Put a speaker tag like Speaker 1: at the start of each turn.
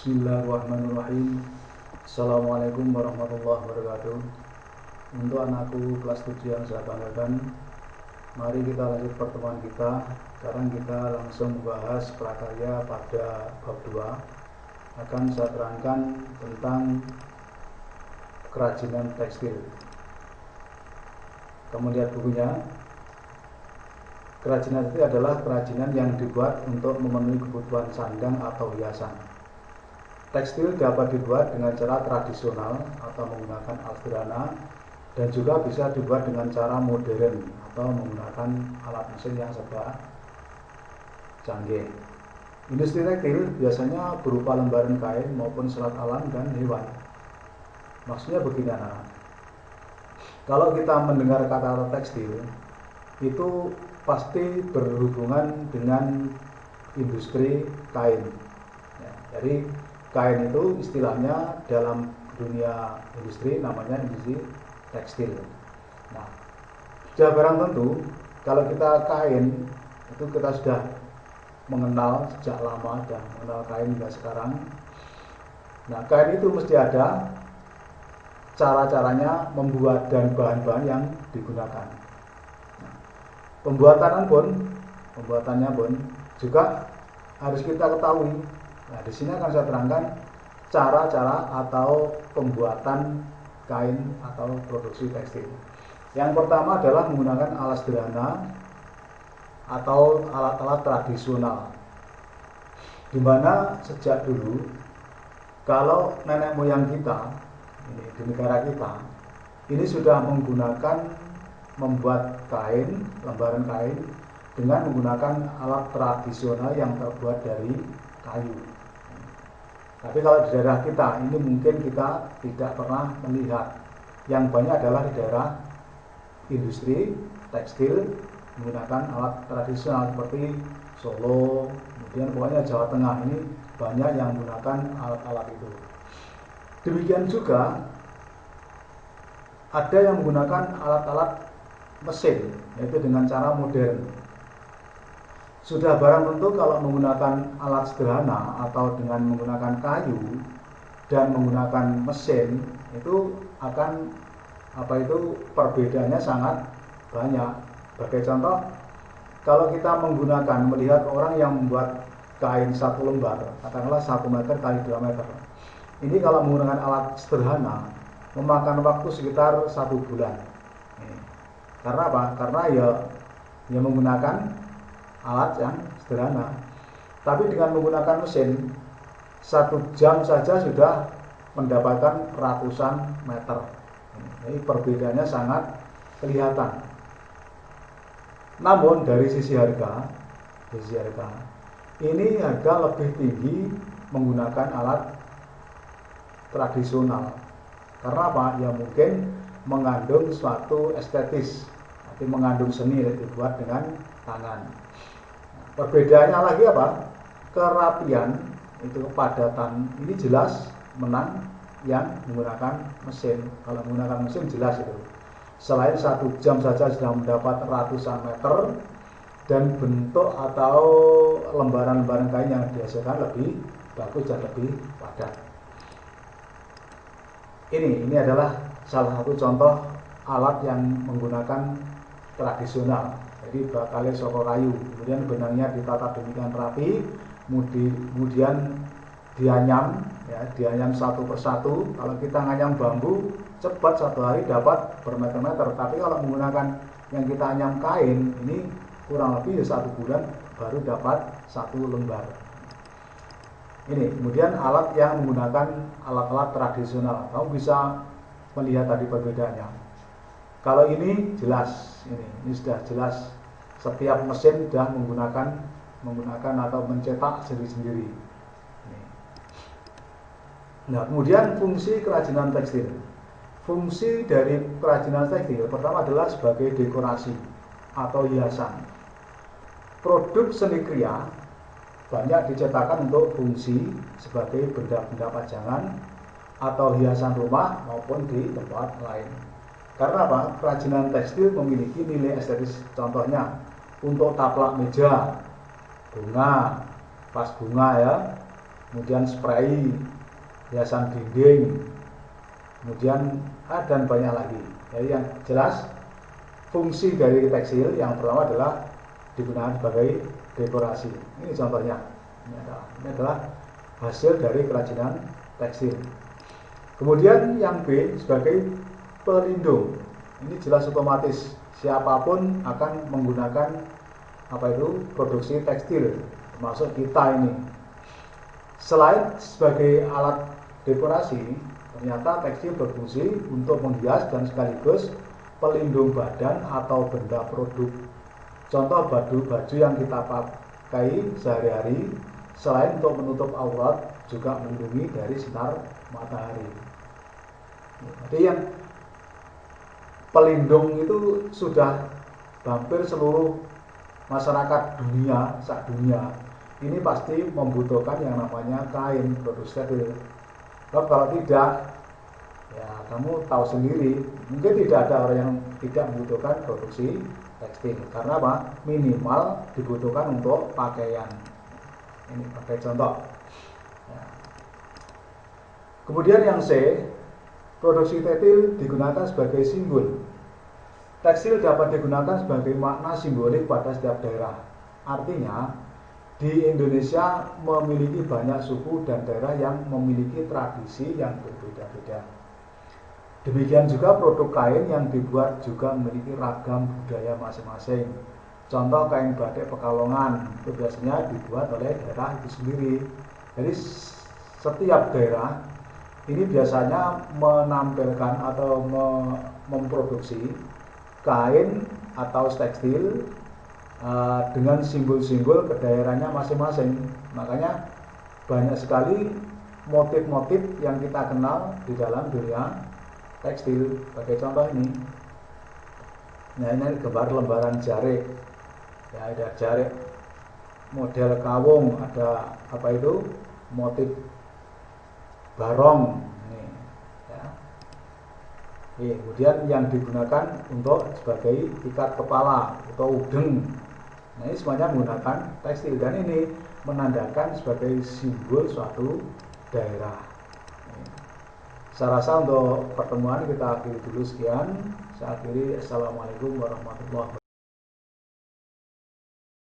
Speaker 1: Bismillahirrahmanirrahim. Assalamualaikum warahmatullahi wabarakatuh. Untuk anakku kelas 7 yang saya banggakan, mari kita lanjut pertemuan kita. Sekarang kita langsung membahas prakarya pada bab 2. Akan saya terangkan tentang kerajinan tekstil. Kamu lihat bukunya. Kerajinan itu adalah kerajinan yang dibuat untuk memenuhi kebutuhan sandang atau hiasan. Tekstil dapat dibuat dengan cara tradisional atau menggunakan alat sederhana, dan juga bisa dibuat dengan cara modern atau menggunakan alat mesin yang serba canggih. Industri tekstil biasanya berupa lembaran kain maupun serat alam dan hewan. Maksudnya begini anak, kalau kita mendengar kata tekstil, itu pasti berhubungan dengan industri kain. Jadi kain itu istilahnya dalam dunia industri namanya industri tekstil. Nah, sudah barang tentu kalau kita kain itu kita sudah mengenal sejak lama dan mengenal kain hingga sekarang. Nah, kain itu mesti ada cara-caranya membuat dan bahan-bahan yang digunakan. Pembuatannya pun juga harus kita ketahui. Nah, di sini akan saya terangkan cara-cara atau pembuatan kain atau produksi tekstil. Yang pertama adalah menggunakan alat sederhana atau alat-alat tradisional, di mana sejak dulu kalau nenek moyang kita ini di negara kita ini sudah menggunakan membuat kain, lembaran kain dengan menggunakan alat tradisional yang terbuat dari kayu. Tapi kalau di daerah kita ini mungkin kita tidak pernah melihat. Yang banyak adalah di daerah industri tekstil menggunakan alat tradisional seperti Solo, kemudian pokoknya Jawa Tengah ini banyak yang menggunakan alat-alat itu. Demikian juga ada yang menggunakan alat-alat mesin, yaitu dengan cara modern. Sudah barang tentu kalau menggunakan alat sederhana atau dengan menggunakan kayu dan menggunakan mesin itu akan perbedaannya sangat banyak. Sebagai contoh, kalau kita melihat orang yang membuat kain satu lembar, katakanlah 1 meter kali 2 meter. Ini kalau menggunakan alat sederhana memakan waktu sekitar 1 bulan. Karena apa? Karena ya menggunakan alat yang sederhana. Tapi dengan menggunakan mesin 1 jam saja sudah mendapatkan ratusan meter. Jadi perbedaannya sangat kelihatan. Namun dari sisi harga, ini harga lebih tinggi menggunakan alat tradisional. Karena apa? Ya mungkin mengandung suatu estetis, tapi mengandung seni dibuat dengan tangan. Perbedaannya lagi apa? Kerapian, itu kepadatan ini jelas menang yang menggunakan mesin. Kalau menggunakan mesin jelas itu. Selain 1 jam saja sudah mendapat ratusan meter, dan bentuk atau lembaran-lembaran kain yang dihasilkan lebih bagus dan lebih padat. Ini adalah salah satu contoh alat yang menggunakan tradisional. Jadi bakalnya saka kayu, kemudian benangnya ditata demikian rapi, kemudian dianyam satu persatu. Kalau kita nganyam bambu cepat 1 hari dapat bermeter-meter, tapi kalau menggunakan yang kita anyam kain ini kurang lebih 1 bulan baru dapat 1 lembar. Ini kemudian alat yang menggunakan alat-alat tradisional. Kamu bisa melihat tadi perbedaannya. Kalau ini jelas, ini sudah jelas. Setiap mesin sudah menggunakan atau mencetak sendiri-sendiri. Nah, kemudian fungsi kerajinan tekstil. Fungsi dari kerajinan tekstil pertama adalah sebagai dekorasi atau hiasan. Produk seni kriya banyak diciptakan untuk fungsi sebagai benda-benda pajangan atau hiasan rumah maupun di tempat lain. Karena apa? Kerajinan tekstil memiliki nilai estetis. Contohnya untuk taplak meja, bunga, vas bunga ya, kemudian spray, hiasan dinding, kemudian dan banyak lagi. Jadi yang jelas fungsi dari tekstil yang pertama adalah digunakan sebagai dekorasi. Ini contohnya. Ini adalah hasil dari kerajinan tekstil. Kemudian yang B sebagai pelindung. Ini jelas otomatis siapapun akan menggunakan produksi tekstil, termasuk kita ini. Selain sebagai alat dekorasi, ternyata tekstil berfungsi untuk menghias dan sekaligus pelindung badan atau benda produk. Contoh baju yang kita pakai sehari-hari, selain untuk menutup aurat, juga melindungi dari sinar matahari. Jadi yang pelindung itu sudah hampir seluruh masyarakat dunia, sak-dunia ini pasti membutuhkan yang namanya kain produksi tekstil. Kalau tidak, ya kamu tahu sendiri, mungkin tidak ada orang yang tidak membutuhkan produksi tekstil. Karena apa? Minimal dibutuhkan untuk pakaian. Ini pakai contoh. Ya. Kemudian yang C, produksi tekstil digunakan sebagai simbol. Tekstil dapat digunakan sebagai makna simbolik pada setiap daerah. Artinya, di Indonesia memiliki banyak suku dan daerah yang memiliki tradisi yang berbeda-beda. Demikian juga produk kain yang dibuat juga memiliki ragam budaya masing-masing. Contoh kain batik Pekalongan itu biasanya dibuat oleh daerah itu sendiri. Jadi setiap daerah ini biasanya menampilkan atau memproduksi kain atau tekstil dengan simbol-simbol ke daerahnya masing-masing. Makanya banyak sekali motif-motif yang kita kenal di dalam dunia tekstil. Sebagai contoh ini, nah ini gambar lembaran jarik. Ya, ada jarik model kawung, ada motif barong. Kemudian yang digunakan untuk sebagai ikat kepala atau udeng. Nah, ini semuanya menggunakan tekstil dan ini menandakan sebagai simbol suatu daerah. Saya rasa untuk pertemuan kita akhiri dulu sekian. Saya akhiri. Assalamualaikum warahmatullahi wabarakatuh.